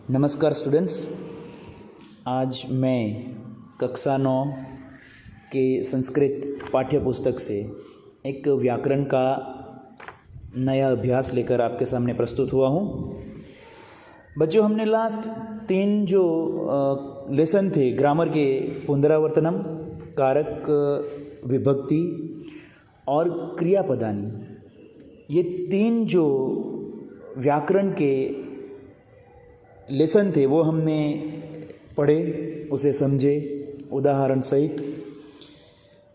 नमस्कार स्टूडेंट्स, आज मैं कक्षा 9 के संस्कृत पाठ्य पुस्तक से एक व्याकरण का नया अभ्यास लेकर आपके सामने प्रस्तुत हुआ हूँ। बच्चों, हमने लास्ट 3 जो लेसन थे ग्रामर के, पुनरावर्तनम, कारक, विभक्ति और क्रियापदानी, ये 3 जो व्याकरण के लेसन थे वो हमने पढ़े, उसे समझे उदाहरण सहित।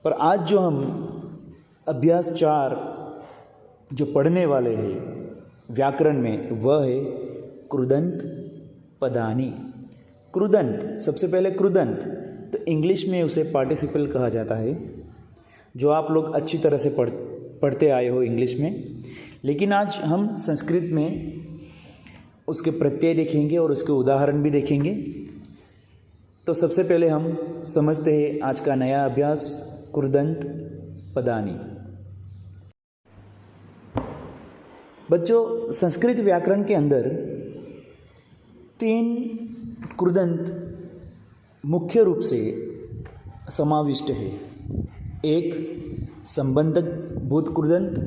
पर आज जो हम अभ्यास 4 जो पढ़ने वाले हैं व्याकरण में, वह है कृदंत पदानी। कृदंत, सबसे पहले कृदंत तो इंग्लिश में उसे पार्टिसिपल कहा जाता है, जो आप लोग अच्छी तरह से पढ़ते आए हो इंग्लिश में। लेकिन आज हम संस्कृत में उसके प्रत्यय देखेंगे और उसके उदाहरण भी देखेंगे। तो सबसे पहले हम समझते हैं आज का नया अभ्यास, कृदंत पदानी। बच्चों, संस्कृत व्याकरण के अंदर 3 कृदंत मुख्य रूप से समाविष्ट है। एक संबंधक भूत कृदंत,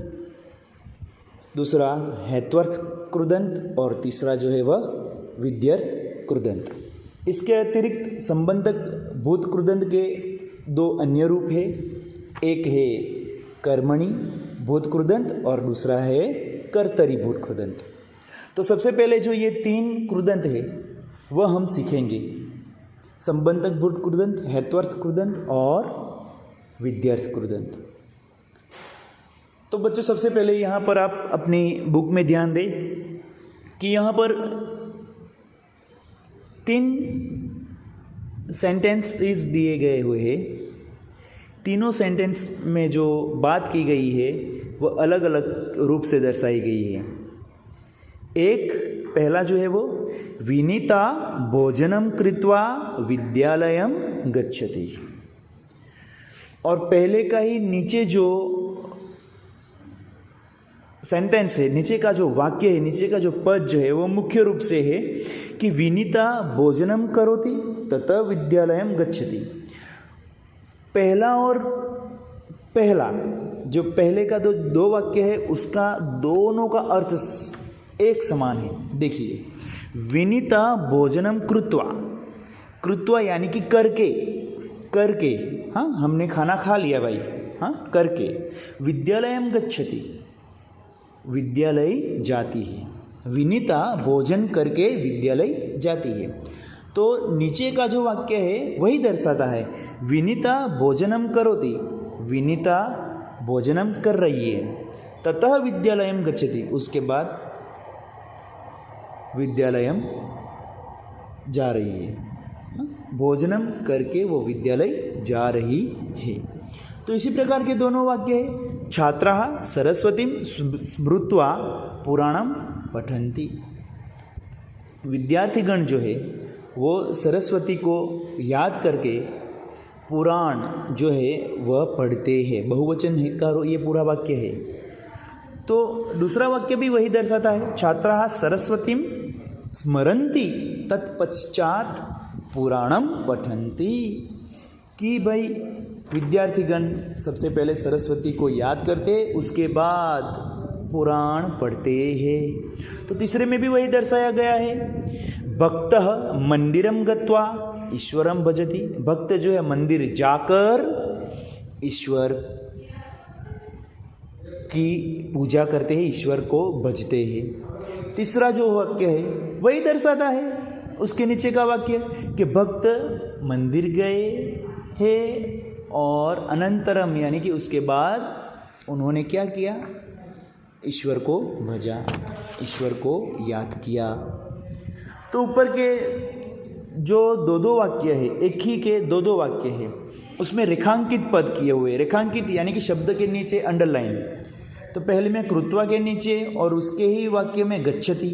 दूसरा हेत्वर्थ कृदंत और तीसरा जो है वह विध्यर्थ कृदंत। इसके अतिरिक्त संबंधक भूत कृदंत के 2 अन्य रूप है। एक है कर्मणि भूत कृदंत और दूसरा है कर्तरि भूत कृदंत। तो सबसे पहले जो ये 3 कृदंत है वह हम सीखेंगे, संबंधक भूत कृदंत, हेत्वर्थ कृदंत और विध्यर्थ कृदंत। तो बच्चों, सबसे पहले यहाँ पर आप अपनी बुक में ध्यान दें कि यहाँ पर 3 सेंटेंसेस दिए गए हुए हैं। तीनों सेंटेंस में जो बात की गई है वह अलग अलग रूप से दर्शाई गई है। एक पहला जो है वो विनीता भोजनम कृत्वा विद्यालयम गच्छति, और पहले का ही नीचे जो सेंटेंस है, नीचे का जो वाक्य है, नीचे का जो पद जो है वो मुख्य रूप से है कि विनीता भोजनम करोति ततः विद्यालयम गच्छति। पहला और पहला, जो पहले का 2 वाक्य है, उसका दोनों का अर्थ एक समान है। देखिए, विनीता भोजनम कृत्वा, कृत्वा यानी कि करके, करके, हाँ हमने खाना खा लिया भाई, हाँ करके, विद्यालयम गच्छति, विद्यालय जाती है। विनीता भोजन करके विद्यालय जाती है। तो नीचे का जो वाक्य है वही दर्शाता है, विनीता भोजनम करोति, विनीता भोजनम कर रही है, ततः विद्यालयम गच्छति, उसके बाद विद्यालयम जा रही है, भोजनम करके वो विद्यालय जा रही है। तो इसी प्रकार के दोनों वाक्य है। छात्राः सरस्वतीं स्मृत्वा पुराणम पठन्ति, विद्यार्थीगण जो है वो सरस्वती को याद करके पुराण जो है वह पढ़ते हैं। बहुवचन है का ये पूरा वाक्य है। तो दूसरा वाक्य भी वही दर्शाता है, छात्राः सरस्वतीं स्मरन्ति तत्पश्चात पुराणम पठन्ति, कि भाई विद्यार्थीगण सबसे पहले सरस्वती को याद करते, उसके बाद पुराण पढ़ते हैं। तो तीसरे में भी वही दर्शाया गया है, भक्तः मंदिरम गत्वा ईश्वरम भजति, भक्त जो है मंदिर जाकर ईश्वर की पूजा करते हैं, ईश्वर को भजते हैं। तीसरा जो वाक्य है वही दर्शाता है उसके नीचे का वाक्य कि भक्त मंदिर गए हैं और अनंतरम यानी कि उसके बाद उन्होंने क्या किया, ईश्वर को भजा, ईश्वर को याद किया। तो ऊपर के जो 2 वाक्य है, एक ही के 2 वाक्य है, उसमें रेखांकित पद किए हुए, रेखांकित यानी कि शब्द के नीचे अंडरलाइन। तो पहले में कृत्वा के नीचे और उसके ही वाक्य में गच्छति,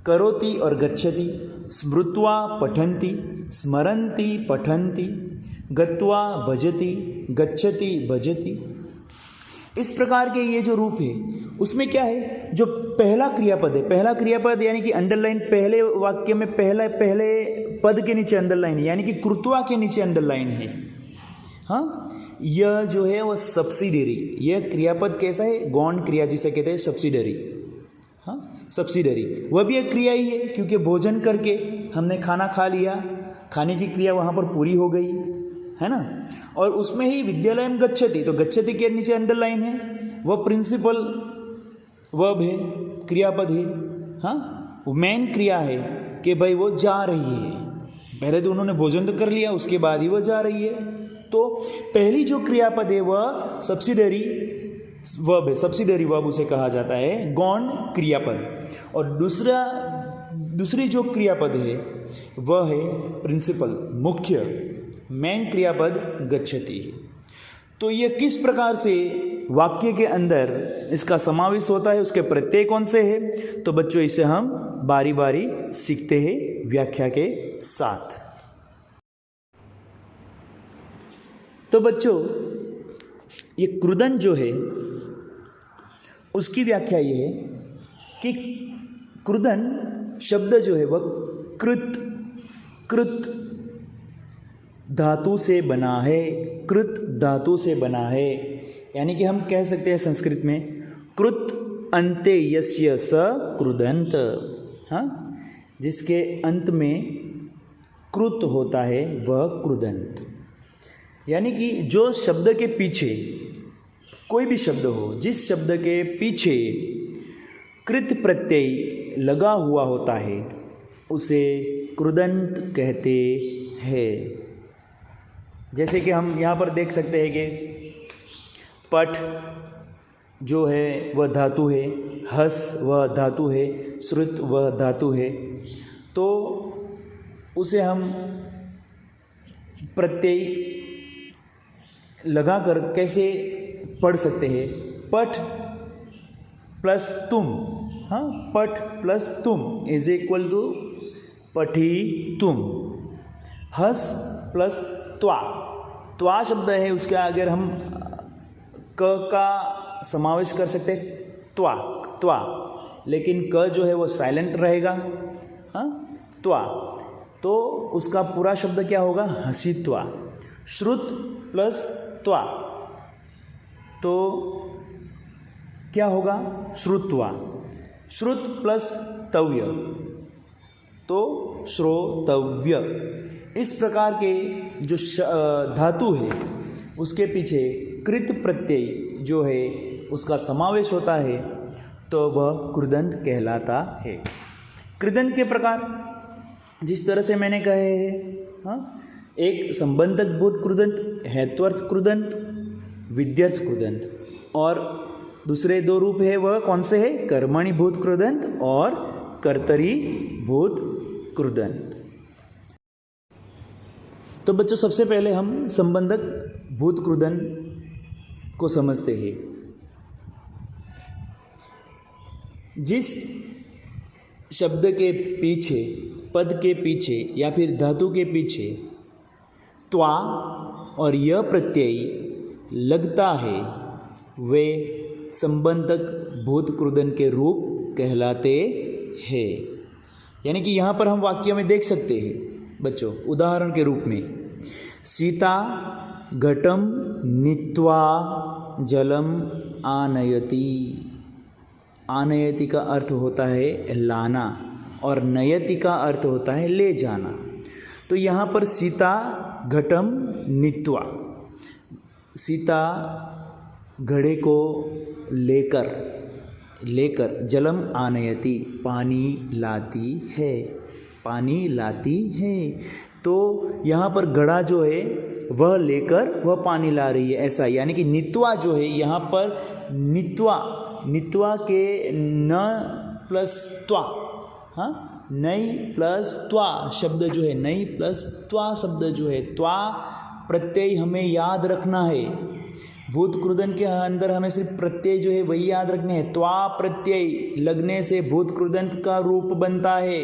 करोति और गच्छति, स्मृत्वा पठन्ति, स्मरन्ति पठन्ति, गत्वा भजति, गच्छति भजति। इस प्रकार के ये जो रूप है उसमें क्या है, जो पहला क्रियापद है, पहला क्रियापद यानी कि अंडरलाइन, पहले वाक्य में पहले पद के नीचे अंडरलाइन यानी कि कृत्वा के नीचे अंडरलाइन है। हाँ, यह जो है वह सब्सिडरी, यह क्रियापद कैसा है, गौण क्रिया जिसे कहते हैं सब्सिडरी। हाँ, सब्सिडरी वह भी एक क्रिया ही है, क्योंकि भोजन करके हमने खाना खा लिया, खाने की क्रिया वहाँ पर पूरी हो गई है ना। और उसमें ही विद्यालयम गच्छति, तो गच्छति के नीचे अंडरलाइन है, वह प्रिंसिपल वर्ब है, क्रियापद है। हाँ, मेन क्रिया है कि भाई वो जा रही है, पहले तो उन्होंने भोजन तो कर लिया, उसके बाद ही वह जा रही है। तो पहली जो क्रियापद है वह सब्सिडरी वर्ब है, सब्सिडरी वर्ब उसे कहा जाता है, गौण क्रियापद। और दूसरी जो क्रियापद है वह है प्रिंसिपल, मुख्य, मेन क्रियापद गच्छति है। तो यह किस प्रकार से वाक्य के अंदर इसका समावेश होता है, उसके प्रत्यय कौन से है, तो बच्चों इसे हम बारी बारी सीखते हैं व्याख्या के साथ। तो बच्चों ये क्रुदन जो है उसकी व्याख्या ये है कि क्रुदन शब्द जो है वह कृत धातु से बना है, कृत धातु से बना है। यानी कि हम कह सकते हैं संस्कृत में कृत अन्ते यस्य स क्रुदन्त। हाँ, जिसके अंत में कृत होता है वह क्रुदन्त। यानी कि जो शब्द के पीछे, कोई भी शब्द हो, जिस शब्द के पीछे कृत प्रत्यय लगा हुआ होता है उसे क्रुदन्त कहते हैं। जैसे कि हम यहाँ पर देख सकते हैं कि पठ जो है वह धातु है, हस वह धातु है, श्रुत वह धातु है, तो उसे हम प्रत्यय लगाकर कैसे पढ़ सकते हैं, पठ प्लस तुम। हाँ, पठ प्लस तुम इज इक्वल टू पठी तुम। हस प्लस त्वा, त्वा शब्द है उसके अगर हम क का समावेश कर सकते हैं, त्वा त्वा, लेकिन क जो है वो साइलेंट रहेगा। हाँ, त्वा, तो उसका पूरा शब्द क्या होगा, हसित्वा। श्रुत प्लस त्वा, तो क्या होगा, श्रुत्वा। श्रुत प्लस तव्य, तो श्रोतव्य। इस प्रकार के जो धातु है उसके पीछे कृत प्रत्यय जो है उसका समावेश होता है, तो वह कृदंत कहलाता है। कृदंत के प्रकार जिस तरह से मैंने कहे हैं, हाँ, एक संबंधक भूत कृदंत, हेत्वर्थ कृदंत, विद्यर्थ कृदंत, और दूसरे दो रूप है वह कौन से है, कर्मणि भूत कृदंत और कर्तरी भूत कृदंत। तो बच्चों सबसे पहले हम संबंधक भूत कृदंत को समझते हैं। जिस शब्द के पीछे, पद के पीछे या फिर धातु के पीछे त्वा और यह प्रत्यय लगता है वे संबंधक भूत कृदंत के रूप कहलाते हैं। यानी कि यहाँ पर हम वाक्य में देख सकते हैं बच्चों, उदाहरण के रूप में, सीता घटम नीत्वा जलम आनयति। आनयति का अर्थ होता है लाना और नयति का अर्थ होता है ले जाना। तो यहाँ पर सीता घटम नीत्वा, सीता घड़े को लेकर जलम आनयति, पानी लाती है, पानी लाती है। तो यहाँ पर घड़ा जो है वह लेकर वह पानी ला रही है, ऐसा। यानी कि नित्वा जो है यहाँ पर नित्वा के न प्लस त्वा, हाँ, नई प्लस त्वा शब्द जो है, नई प्लस त्वा शब्द जो है, त्वा प्रत्यय हमें याद रखना है। भूत कृदंत के अंदर हमें सिर्फ प्रत्यय जो है वही याद रखने हैं। त्वा प्रत्यय लगने से भूत कृदंत का रूप बनता है।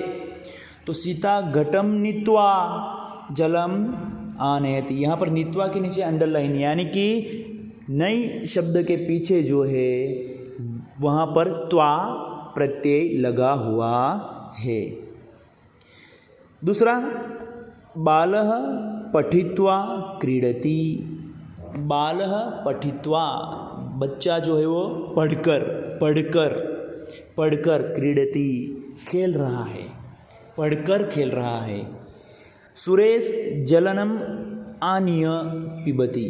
तो सीता घटम नीत्वा जलम आनयति, यहाँ पर नीत्वा के नीचे अंडरलाइन, यानी कि नई शब्द के पीछे जो है वहाँ पर त्वा प्रत्यय लगा हुआ है। दूसरा, बालः पठित्वा क्रीडति। बालः पठित्वा, बच्चा जो है वो पढ़कर क्रीडति, खेल रहा है, पढ़कर खेल रहा है। सुरेश जलनम आनीय पिबति।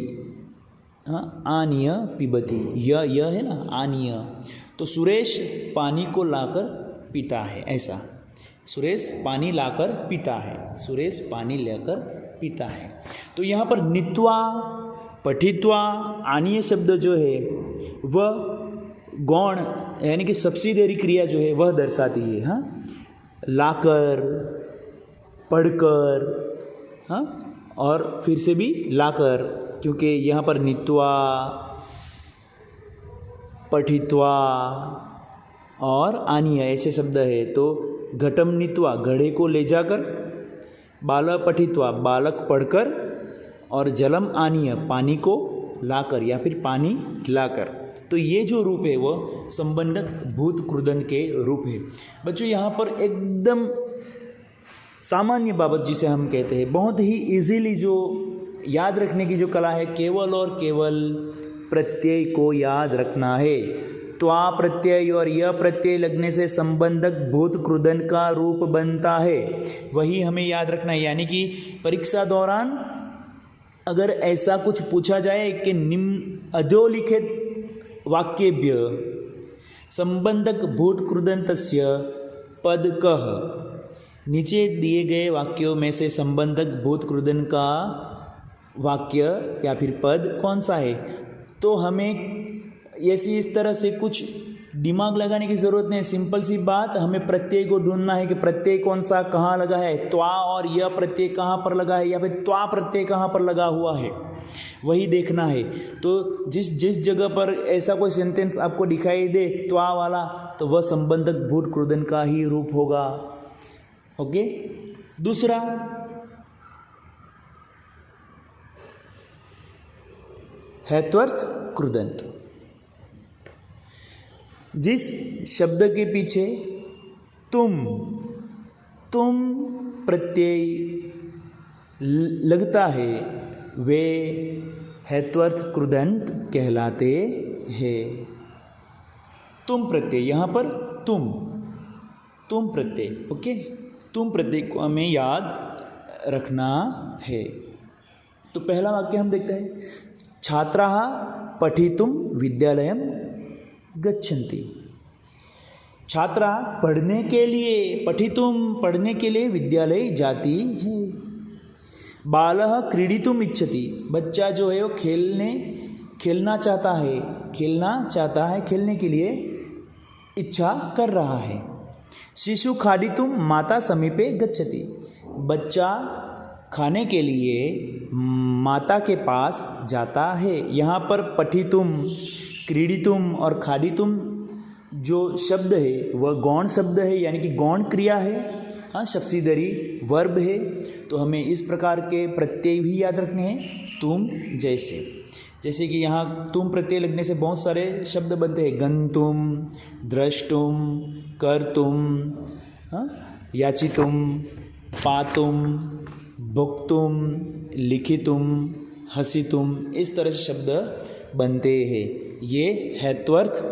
हाँ, आनीय पिबति, यह है ना आनीय, तो सुरेश पानी को लाकर पीता है, ऐसा। सुरेश पानी लाकर पीता है, सुरेश पानी लेकर पीता है। तो यहाँ पर नित्वा, पठित्वा, आनीय शब्द जो है वह गौण यानी कि सब्सिडियरी क्रिया जो है वह दर्शाती है। हाँ, लाकर, पढ़कर, हाँ, और फिर से भी लाकर, क्योंकि यहाँ पर नित्वा, पठित्वा और आनीय ऐसे शब्द है। तो घटम नीत्वा, घड़े को ले जाकर, बाल पठित्वा, बालक पढ़कर, और जलम आनीय, पानी को लाकर या फिर पानी लाकर। तो ये जो रूप है वह संबंधक भूत कृदन के रूप है। बच्चों, यहाँ पर एकदम सामान्य बाबत जिसे हम कहते हैं, बहुत ही इजीली जो याद रखने की जो कला है, केवल और केवल प्रत्यय को याद रखना है। त्वा प्रत्यय और यह प्रत्यय लगने से संबंधक भूत कृदन का रूप बनता है, वही हमें याद रखना है। यानी कि परीक्षा दौरान अगर ऐसा कुछ पूछा जाए कि निम्न अधोलिखित वाक्येभ्य संबंधक भूत कृदन्तस्य पद कः, नीचे दिए गए वाक्यों में से संबंधक भूत कृदन का वाक्य या फिर पद कौन सा है, तो हमें ऐसी इस तरह से कुछ दिमाग लगाने की ज़रूरत नहीं। सिंपल सी बात, हमें प्रत्यय को ढूंढना है कि प्रत्यय कौन सा कहाँ लगा है, त्वा और यह प्रत्यय कहाँ पर लगा है या फिर त्वा प्रत्यय कहाँ पर लगा हुआ है, वही देखना है। तो जिस जगह पर ऐसा कोई सेंटेंस आपको दिखाई दे त्वा वाला, तो वह संबंधक भूत कृदन का ही रूप होगा। ओके। दूसरा, हेत्वर्थ कृदंत। जिस शब्द के पीछे तुम प्रत्यय लगता है वे हेत्वर्थ कृदंत कहलाते हैं। तुम प्रत्यय, यहाँ पर तुम प्रत्यय, ओके, तुम प्रत्यय को हमें याद रखना है। तो पहला वाक्य हम देखते हैं, छात्राः पठितुं विद्यालयं गच्छन्ति। छात्रा पढ़ने के लिए, पढ़ने के लिए विद्यालय जाती है। बालः क्रीडितुम् इच्छति, बच्चा जो है वो खेलना चाहता है, खेलने के लिए इच्छा कर रहा है। शिशु खादितुं माता समीपे गच्छति, बच्चा खाने के लिए माता के पास जाता है। यहाँ पर पठितुम, क्रीडितुम और खादितुम जो शब्द है वह गौण शब्द है, यानी कि गौण क्रिया है। हाँ, सब्सिडरी वर्ब है। तो हमें इस प्रकार के प्रत्यय भी याद रखने हैं, तुम जैसे कि यहाँ तुम प्रत्यय लगने से बहुत सारे शब्द बनते हैं, गंतुम, द्रष्टुम, कर्तुम, हाँ, याचितुम, पातुम, भुक्तुम, लिखितुम, हसितुम, इस तरह से शब्द बनते हैं। ये हेत्वर्थ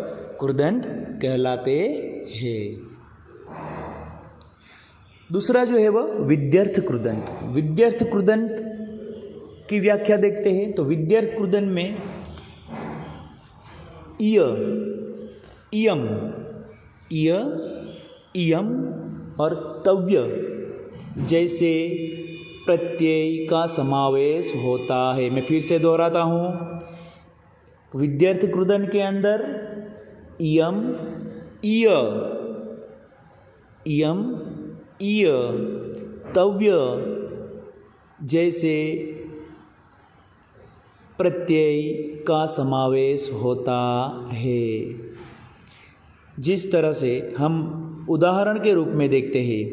कृदंत कहलाते हैं। दूसरा जो है वह विद्यर्थ कृदंत। विद्यर्थ कृदंत की व्याख्या देखते हैं। तो विद्यर्थ कृदंत में इयम और तव्य जैसे प्रत्यय का समावेश होता है। मैं फिर से दोहराता हूँ, विद्यर्थ कृदन के अंदर इयम, इय, तव्य जैसे प्रत्यय का समावेश होता है। जिस तरह से हम उदाहरण के रूप में देखते हैं,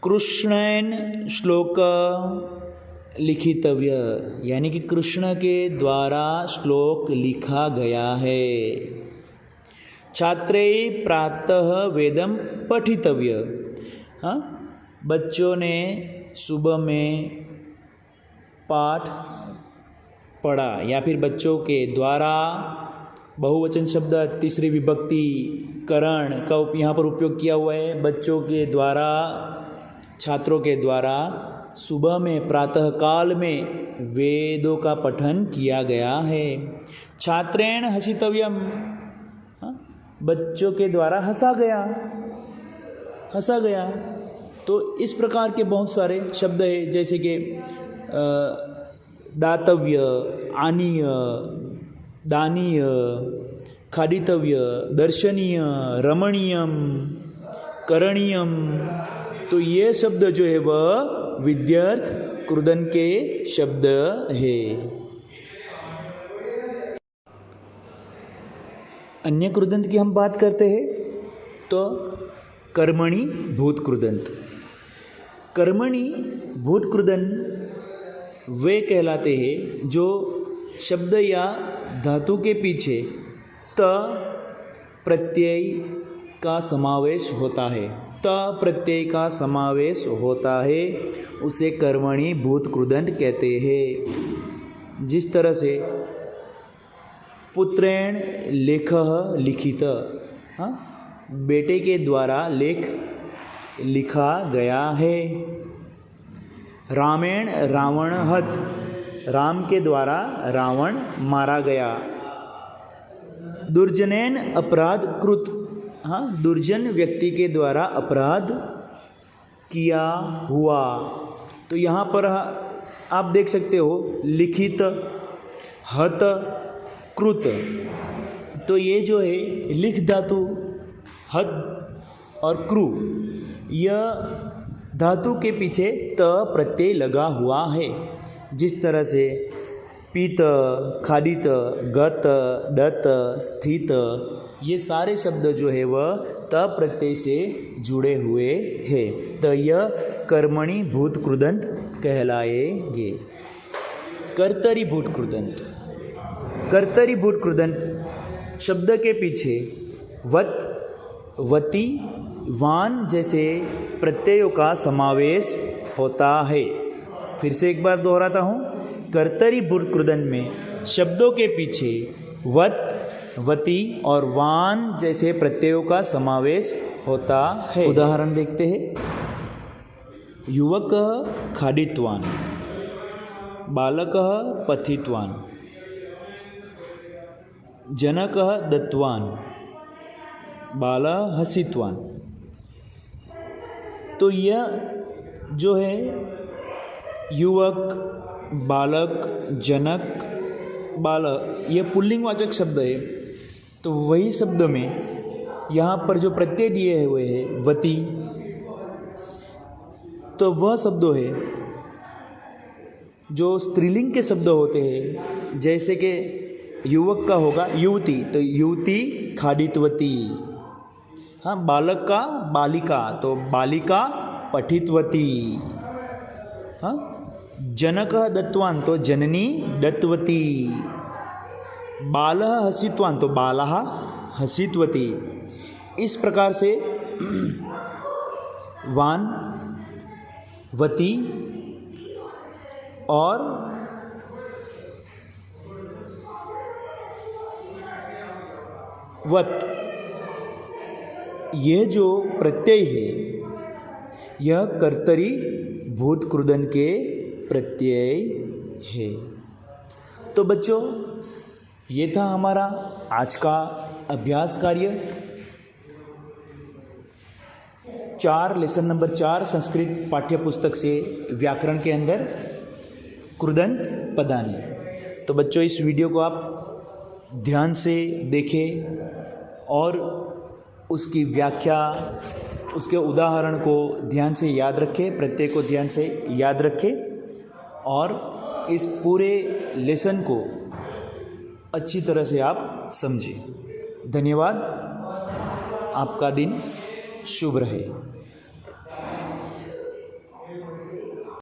कृष्णेन श्लोक लिखितव्य, यानी कि कृष्ण के द्वारा श्लोक लिखा गया है। छात्रैः प्रातः वेदम पठितव्य। हाँ, बच्चों ने सुबह में पाठ पढ़ा, या फिर बच्चों के द्वारा, बहुवचन शब्द तीसरी विभक्ति करण का यहाँ पर उपयोग किया हुआ है। बच्चों के द्वारा, छात्रों के द्वारा सुबह में प्रातः काल में वेदों का पठन किया गया है। छात्रेण हसितव्यम, बच्चों के द्वारा हंसा गया। तो इस प्रकार के बहुत सारे शब्द है, जैसे कि दातव्य, आनीय, दानीय, खादितव्य, दर्शनीय, रमणीयम, करणीयम। तो ये शब्द जो है वह विद्यार्थ कृदन के शब्द है। अन्य कृदंत की हम बात करते हैं तो कर्मणि भूत कृदंत। कर्मणि भूत कृदंत वे कहलाते हैं जो शब्द या धातु के पीछे त प्रत्यय का समावेश होता है। त प्रत्यय का समावेश होता है, उसे कर्मणि भूत कृदंत कहते हैं। जिस तरह से पुत्रेण लेखः लिखित, हाँ, बेटे के द्वारा लेख लिखा गया है। रामेण रावण हत, राम के द्वारा रावण मारा गया। दुर्जनेन अपराध कृत, हाँ, दुर्जन व्यक्ति के द्वारा अपराध किया हुआ। तो यहाँ पर आप देख सकते हो लिखित, हत, कृत। तो ये जो है लिख धातु, हत और कृ, यह धातु के पीछे त प्रत्यय लगा हुआ है। जिस तरह से पीत, खादित, गत, दत, स्थित, ये सारे शब्द जो है वह त प्रत्यय से जुड़े हुए हैं। तो यह कर्मणि भूत कृदंत कहलाएंगे। कर्तरी भूत कृदंत। कर्तरी भूत कृदंत शब्द के पीछे वत, वति, वान जैसे प्रत्ययों का समावेश होता है। फिर से एक बार दोहराता हूँ, कर्तरी भूत कृदंत में शब्दों के पीछे वत, वति और वान जैसे प्रत्ययों का समावेश होता है। उदाहरण देखते हैं। युवकः खादितवान्, बालकः पठितवान्, जनकः दत्तवान्, बालः हसितवान्। तो यह जो है युवक, बालक, जनक, बालक, ये पुल्लिंगवाचक शब्द है। तो वही शब्द में यहाँ पर जो प्रत्यय दिए हुए हैं वति, तो वह शब्द है जो स्त्रीलिंग के शब्द होते हैं। जैसे कि युवक का होगा युवती, तो युवती खादितवती। हाँ, बालक का बालिका, तो बालिका पठितवती। हाँ, जनकः दत्तवान्, तो जननी दत्तवती। बालः हसितवान्, तो बालः हसितवती। इस प्रकार से वान, वती और वत, यह जो प्रत्यय है यह कर्तरी भूत कृदन के प्रत्यय है। तो बच्चों, ये था हमारा आज का अभ्यास कार्य। 4 लेसन नंबर 4 संस्कृत पाठ्य पुस्तक से व्याकरण के अंदर कृदंत पदानी। तो बच्चों, इस वीडियो को आप ध्यान से देखें और उसकी व्याख्या, उसके उदाहरण को ध्यान से याद रखें, प्रत्यय को ध्यान से याद रखें और इस पूरे लेसन को अच्छी तरह से आप समझें। धन्यवाद। आपका दिन शुभ रहे।